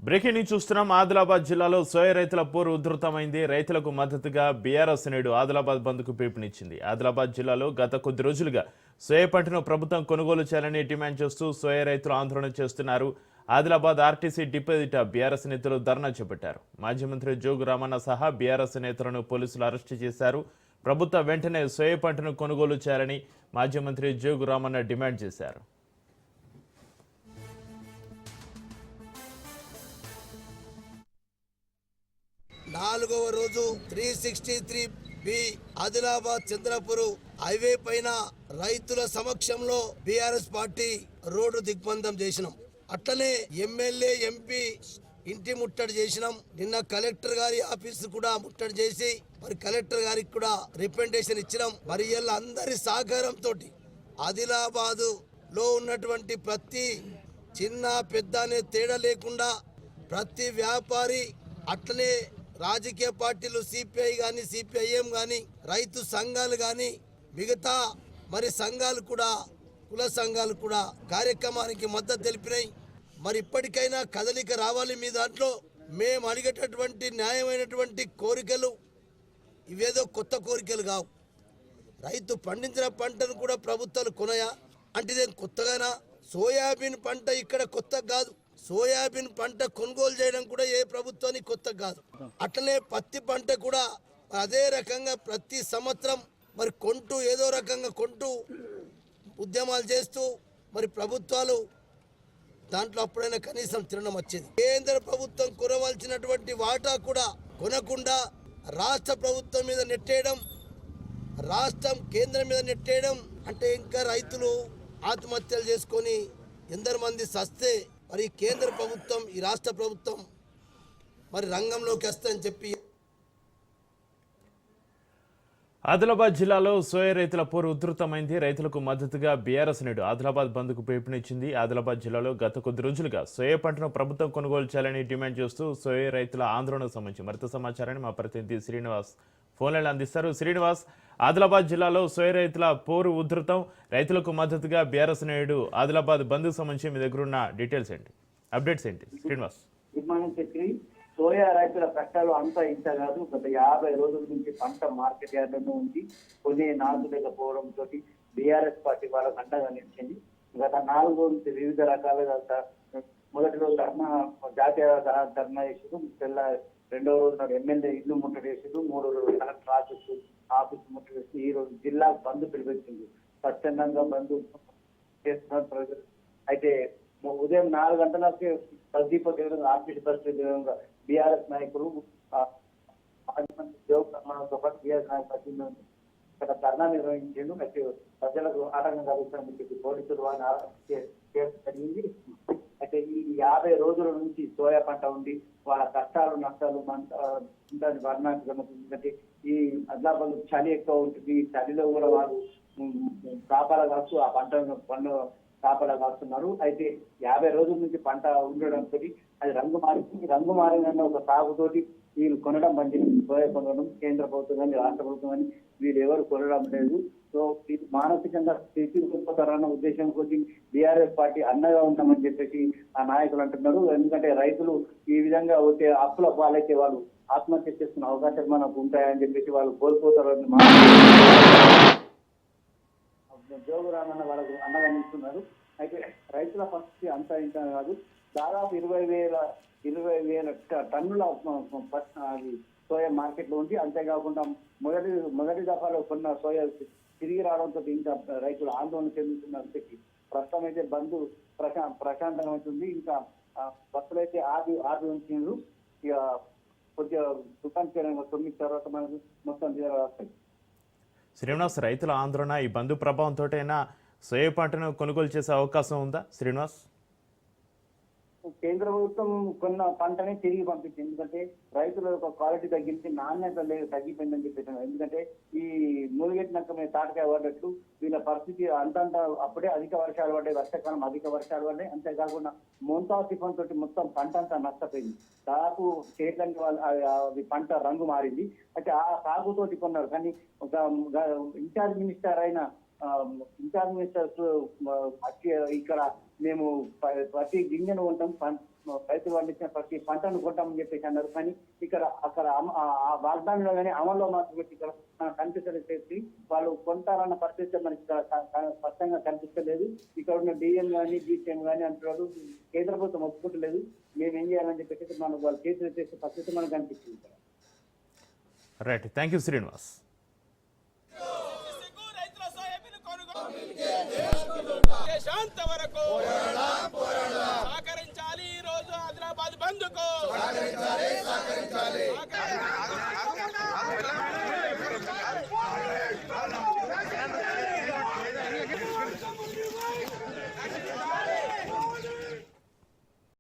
Breaking news చూస్తున్నాం. ఆదిలాబాద్ జిల్లాలో soya రైతుల పోరు ఉధృతమైంది. రైతులకు మద్దతుగా బీఆర్ఎస్ నేడు ఆదిలాబాద్ బంద్కు పిలుపునిచ్చింది. ఆదిలాబాద్ జిల్లాలో గత కొద్ది రోజులుగా సోయా పంటను ప్రభుత్వం కొనుగోలు చేయాలని డిమాండ్ చేస్తూ సోయా రైతులు ఆందోళన చేస్తున్నారు. ఆదిలాబాద్ ఆర్టీసీ డిపో ఎదుట బీఆర్ఎస్ నేతలు ధర్నా చేపట్టారు. మాజీ మంత్రి జోగు రామన్న సహా బీఆర్ఎస్ నేతలను పోలీసులు అరెస్టు చేశారు. ప్రభుత్వం వెంటనే సోయా పంటను కొనుగోలు చేయాలని మాజీ మంత్రి జోగు రామన్న డిమాండ్ చేశారు. నాలుగవ రోజు 363B ఆదిలాబాద్ చంద్రపూర్ హైవే పైన రైతుల సమక్షంలో బీఆర్ఎస్ పార్టీ రోడ్డు దిగ్బంధం చేసినాం. అట్లనే ఎమ్మెల్యే ఎంపీ ఇంటి ముట్టడి చేసినాం. నిన్న కలెక్టర్ గారి ఆఫీసు కూడా ముట్టడి చేసి మరి కలెక్టర్ గారికి కూడా రిప్రజెంటేషన్ ఇచ్చినాం. మరి ఇలా అందరి సహకారంతో ఆదిలాబాదు లో ఉన్నటువంటి ప్రతి చిన్న పెద్ద అనే తేడా లేకుండా ప్రతి వ్యాపారి అట్లనే రాజకీయ పార్టీలు సిపిఐ కానీ సిపిఐఎం కానీ రైతు సంఘాలు కానీ మిగతా మరి సంఘాలు కూడా కుల సంఘాలు కూడా కార్యక్రమానికి మద్దతు తెలిపినాయి. మరి ఇప్పటికైనా కదలిక రావాలి. మీ దాంట్లో మేము అడిగేటటువంటి న్యాయమైనటువంటి కోరికలు ఇవేదో కొత్త కోరికలు కావు. రైతు పండించిన పంటను కూడా ప్రభుత్వాలు కొనయా అంటే ఇదేం కొత్తగానా? సోయాబీన్ పంట ఇక్కడ కొత్త కాదు. సోయాబీన్ పంట కొనుగోలు చేయడం కూడా ఏ ప్రభుత్వానికి కొత్త కాదు. అట్లనే పత్తి పంట కూడా అదే రకంగా ప్రతి సంవత్సరం మరి కొంటూ ఏదో రకంగా కొంటూ ఉద్యమాలు చేస్తూ మరి ప్రభుత్వాలు దాంట్లో అప్పుడైనా కనీసం తినడం వచ్చేది. కేంద్ర ప్రభుత్వం కొనవలసినటువంటి వాటా కూడా కొనకుండా రాష్ట్ర ప్రభుత్వం మీద నెట్టేయడం, రాష్ట్రం కేంద్రం మీద నెట్టేయడం అంటే ఇంకా రైతులు ఆత్మహత్యలు చేసుకొని ఎందరు మంది సస్తే మరి కేంద్ర ప్రభుత్వం ఈ రాష్ట్ర ప్రభుత్వం మరి రంగంలోకి వస్తాయని చెప్పి ఆదిలాబాద్ జిల్లాలో సోయా రైతుల పోరు ఉధృతమైంది. రైతులకు మద్దతుగా బీఆర్ఎస్ నేడు ఆదిలాబాద్ బంద్కు పిలుపునిచ్చింది. ఆదిలాబాద్ జిల్లాలో గత కొద్ది రోజులుగా సోయా పంటను ప్రభుత్వం కొనుగోలు చేయాలని డిమాండ్ చేస్తూ సోయా రైతుల ఆందోళనకు సంబంధించి మరింత సమాచారాన్ని మా ప్రతినిధి శ్రీనివాస్ ఫోన్లైన్ అందిస్తారు. శ్రీనివాస్, ఆదిలాబాద్ జిల్లాలో సోయా రైతుల పోరు ఉధృతం, రైతులకు మద్దతుగా బీఆర్ఎస్ నేడు ఆదిలాబాద్ బంద్కు సంబంధించి మీ దగ్గర ఉన్న డీటెయిల్స్ ఏంటి, అప్డేట్స్ ఏంటి శ్రీనివాస్? సోయా రైతుల కష్టాలు అంతా ఇంత కాదు. గత 50 రోజుల నుంచి పంట మార్కెట్ యార్డులో ఉంది. కొన్ని నాలుగులేకపోవడంతో బీఆర్ఎస్ పార్టీ వాళ్ళకు అండగా నిలిచింది. గత 4 రోజుల నుంచి వివిధ రకాలుగా మొదటి రోజు ధర్నా, జాతీయ ధర్నా చేసారు. రెండవ రోజు నాడు ఎమ్మెల్యే ఇల్లు ముట్టడి చేసారు. 3వ రోజు కలెక్టర్ ఆఫీస్ ముట్టడి చేసి ఈ రోజు జిల్లా బంద్ పిలిపించింది. స్వచ్ఛందంగా బంద్ చేస్తున్నారు ప్రజలు. అయితే ఉదయం 4 గంటలకి ప్రదీప ఆఫీస్ పరిస్థితి బీఆర్ఎస్ నాయకులు మాజీ మంత్రి జోగుతో పాటు బీఆర్ఎస్ నాయకులు ఇక్కడ ధర్నా నిర్వహించారు. అయితే ప్రజలకు ఆటంకం కలుగుతారని చెప్పి పోలీసులు వారిని చేయడం జరిగింది. అయితే ఈ 50 రోజుల నుంచి సోయా పంట ఉండి వాళ్ళ కష్టాలు నష్టాలు వర్ణానికి ఈ ఆదిలాబాద్ చలి ఎక్కువ ఉంటుంది. ఈ చలిలో కూడా వాళ్ళు కాపాలా కాస్తూ ఆ పంట కాపలా కాస్తున్నారు. అయితే 50 రోజుల నుంచి పంట ఉండడంతో అది రంగు మారిందన్న ఒక సాగుతోటి వీళ్ళు కొనడం మంచి సోయా కొనడం కేంద్ర ప్రభుత్వం కానీ రాష్ట్ర ప్రభుత్వం కానీ వీళ్ళు ఎవరు కొనడం లేదు. సో ఇది మానసికంగా స్థితి కోల్పోతారన్న ఉద్దేశం కొద్ది బీఆర్ఎస్ పార్టీ అన్నగా ఉంటామని చెప్పేసి ఆ నాయకులు అంటున్నారు. ఎందుకంటే రైతులు ఈ విధంగా వచ్చే అప్పుల పాలైతే వాళ్ళు ఆత్మహత్య చేసుకునే అవకాశాలు మనకు ఉంటాయని చెప్పేసి వాళ్ళు కోల్పోతారని జోగు రామన్న వాళ్ళకు అండగా నిలుస్తున్నారు. అయితే రైతుల పరిస్థితి అంతా ఇంత కాదు. దాదాపు 20,000 టన్నుల సోయా మార్కెట్ లో ఉంది. అంతేకాకుండా మొదటి దఫాలో కొన్న సోయా తిరిగి రావడంతో ఇంకా రైతులు ఆందోళన చెందుతున్నారు. ప్రస్తుతం అయితే బంద్ ప్రశాంతమవుతుంది. ఇంకా బస్సులు అయితే ఆది ఉంచారు. ఇక కొద్దిగా దుకాణం చేయడం 9 తర్వాత మనకు మొత్తం వస్తాయి. శ్రీనివాస్, రైతుల ఆందోళన ఈ బంధు ప్రభావంతో సోయా పంటను కొనుగోలు చేసే అవకాశం ఉందా శ్రీనివాస్? కేంద్ర ప్రభుత్వం కొన్న పంటనే తిరిగి పంపించింది. ఎందుకంటే రైతుల యొక్క క్వాలిటీ తగ్గించి నాణ్యత తగ్గిపోయిందని చెప్పేసాను. ఎందుకంటే ఈ మూలిగెట్టినాక మేము తాటకాయ పడ్డట్లు వీళ్ళ పరిస్థితి అంతంత అప్పుడే అధిక వర్షాలు పడ్డాయి. వర్షాకాలం అధిక వర్షాలు పడ్డాయి. అంతేకాకుండా మోంతావు తుఫాన్ తోటి మొత్తం పంట అంతా నష్టపోయింది. దాదాపు చేయడానికి వాళ్ళు పంట రంగు మారింది. అయితే ఆ సాగుతోటి కొన్నారు. కానీ ఒక ఇన్ఛార్జ్ మినిస్టర్ అయిన ఇన్ఛార్జ్ మినిస్టర్స్ ఇక్కడ మేము ప్రతి గింజను ఉంటాం, రైతులు పండించిన ప్రతి పంటను కొంటామని చెప్పేసి అన్నారు. కానీ అక్కడ ఆ వాగ్దానంలో కానీ అమల్లో మాత్రం ఇక్కడ కనిపించలేదు. వాళ్ళు కొంటారన్న పరిస్థితి మనకి స్పష్టంగా కనిపించలేదు. ఇక్కడ ఉన్న డిఎం కానీ డిసిఎం కానీ అంటున్నారు కేంద్ర ప్రభుత్వం ఒప్పుకుంటలేదు. మేము ఏం చేయాలని చెప్పేసి మనకు వాళ్ళు చేతులు చేసే పరిస్థితి మనకు కనిపిస్తుంది. Right, thank you Srinivas. శాంత వరకు సహకరించాలి. ఈ రోజు ఆదిలాబాద్ బంద్కు సహకరించాలి.